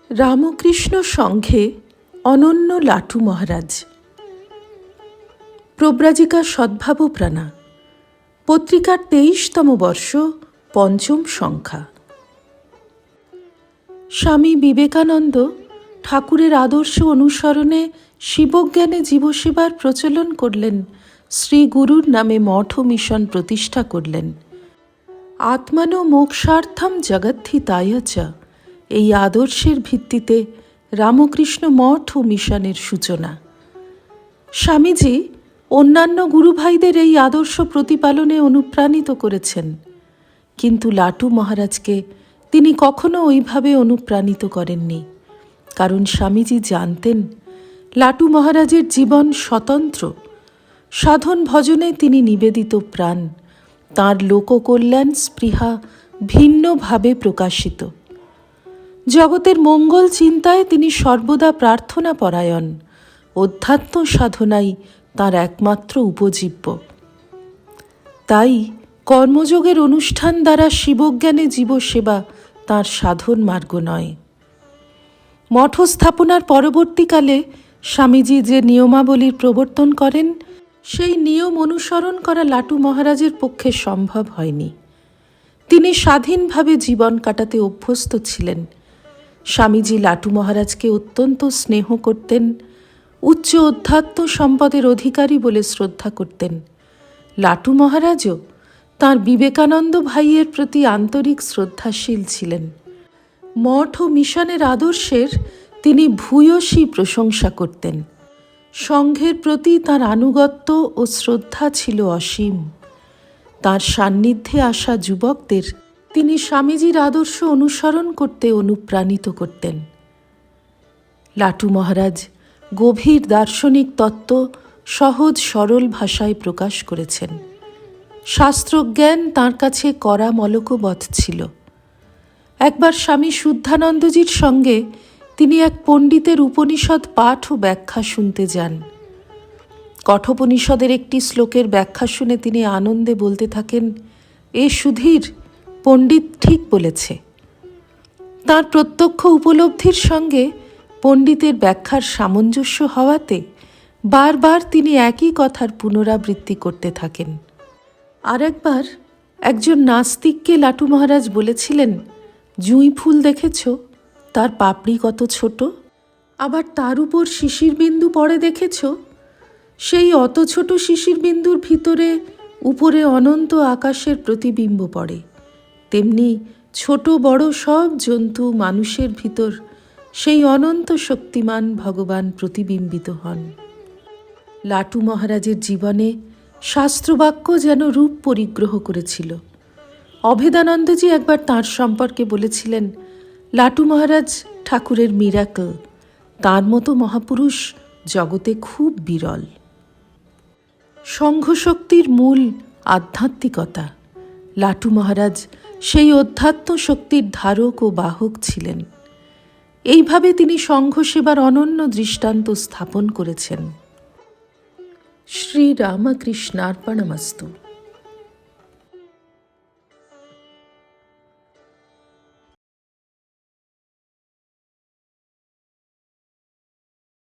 রামকৃষ্ণ সংঘে অনন্য লাটু মহারাজ। প্রব্রাজিকা সদ্ভাবপ্রাণা, পত্রিকার ২৩তম বর্ষ, পঞ্চম সংখ্যা। স্বামী বিবেকানন্দ ঠাকুরের আদর্শ অনুসরণে শিবজ্ঞানে জীবসেবার প্রচলন করলেন, শ্রী গুরুর নামে মঠ ও মিশন প্রতিষ্ঠা করলেন। আত্মানো মোক্ষার্থম জগদ্ধিতায় চ, এই আদর্শের ভিত্তিতে রামকৃষ্ণ মঠ ও মিশনের সূচনা। স্বামীজি অন্যান্য গুরুভাইদের এই আদর্শ প্রতিপালনে অনুপ্রাণিত করেছেন, কিন্তু লাটু মহারাজকে তিনি কখনো ওইভাবে অনুপ্রাণিত করেননি। কারণ স্বামীজি জানতেন লাটু মহারাজের জীবন স্বতন্ত্র, সাধন ভজনে তিনি নিবেদিত প্রাণ, তাঁর লোককল্যাণ স্পৃহা ভিন্নভাবে প্রকাশিত। জগতের মঙ্গল চিন্তায় তিনি সর্বদা প্রার্থনা পরায়ণ, অধ্যাত্ম সাধনাই তাঁর একমাত্র উপজীব্য। তাই কর্মযোগের অনুষ্ঠান দ্বারা শিবজ্ঞানে জীবসেবা তাঁর সাধন মার্গ নয়। মঠ স্থাপনার পরবর্তীকালে স্বামীজি যে নিয়মাবলীর প্রবর্তন করেন, সেই নিয়ম অনুসরণ করা লাটু মহারাজের পক্ষে সম্ভব হয়নি। তিনি স্বাধীনভাবে জীবন কাটাতে অভ্যস্ত ছিলেন। স্বামীজি লাটু মহারাজকে অত্যন্ত স্নেহ করতেন, উচ্চ অধ্যাত্ম সম্পদের অধিকারী বলে শ্রদ্ধা করতেন। লাটু মহারাজও তাঁর বিবেকানন্দ ভাইয়ের প্রতি আন্তরিক শ্রদ্ধাশীল ছিলেন। মঠ ও মিশনের আদর্শের তিনি ভূয়সী প্রশংসা করতেন। সংঘের প্রতি তাঁর আনুগত্য ও শ্রদ্ধা ছিল অসীম। তাঁর সান্নিধ্যে আসা যুবকদের তিনি স্বামীজির আদর্শ অনুসরণ করতে অনুপ্রাণিত করতেন। লাটু মহারাজ গভীর দার্শনিক তত্ত্ব সহজ সরল ভাষায় প্রকাশ করেছেন। শাস্ত্রজ্ঞান তাঁর কাছে কড়া মলকবৎ ছিল। একবার স্বামী শুদ্ধানন্দজির সঙ্গে তিনি এক পণ্ডিতের উপনিষদ পাঠ ও ব্যাখ্যা শুনতে যান। কঠোপনিষদের একটি শ্লোকের ব্যাখ্যা শুনে তিনি আনন্দে বলতে থাকেন, এ সুধীর, পণ্ডিত ঠিক বলেছে। তাঁর প্রত্যক্ষ উপলব্ধির সঙ্গে পণ্ডিতের ব্যাখ্যার সামঞ্জস্য হওয়াতে বারবার তিনি একই কথার পুনরাবৃত্তি করতে থাকেন। আর একবার একজন নাস্তিককে লাটু মহারাজ বলেছিলেন, জুঁই ফুল দেখেছ, তার পাপড়ি কত ছোট, আবার তার উপর শিশির বিন্দু পড়ে দেখেছ, সেই অত ছোট শিশির বিন্দুর ভিতরে উপরে অনন্ত আকাশের প্রতিবিম্ব পড়ে। তেমনি ছোট বড় সব জন্তু মানুষের ভিতর সেই অনন্ত শক্তিমান ভগবান প্রতিবিম্বিত হন। লাটু মহারাজের জীবনে শাস্ত্রবাক্য যেন রূপ পরিগ্রহ করেছিল। অভেদানন্দজি একবার তাঁর সম্পর্কে বলেছিলেন, লাটু মহারাজ ঠাকুরের মিরাকল, তাঁর মতো মহাপুরুষ জগতে খুব বিরল। সংঘশক্তির মূল আধ্যাত্মিকতা। লাটু মহারাজ সেই অধ্যাত্ম শক্তির ধারক ও বাহক ছিলেন। এইভাবে তিনি সংঘ সেবার অনন্য দৃষ্টান্ত স্থাপন করেছেন। শ্রীরামকৃষ্ণার্পণমস্তু।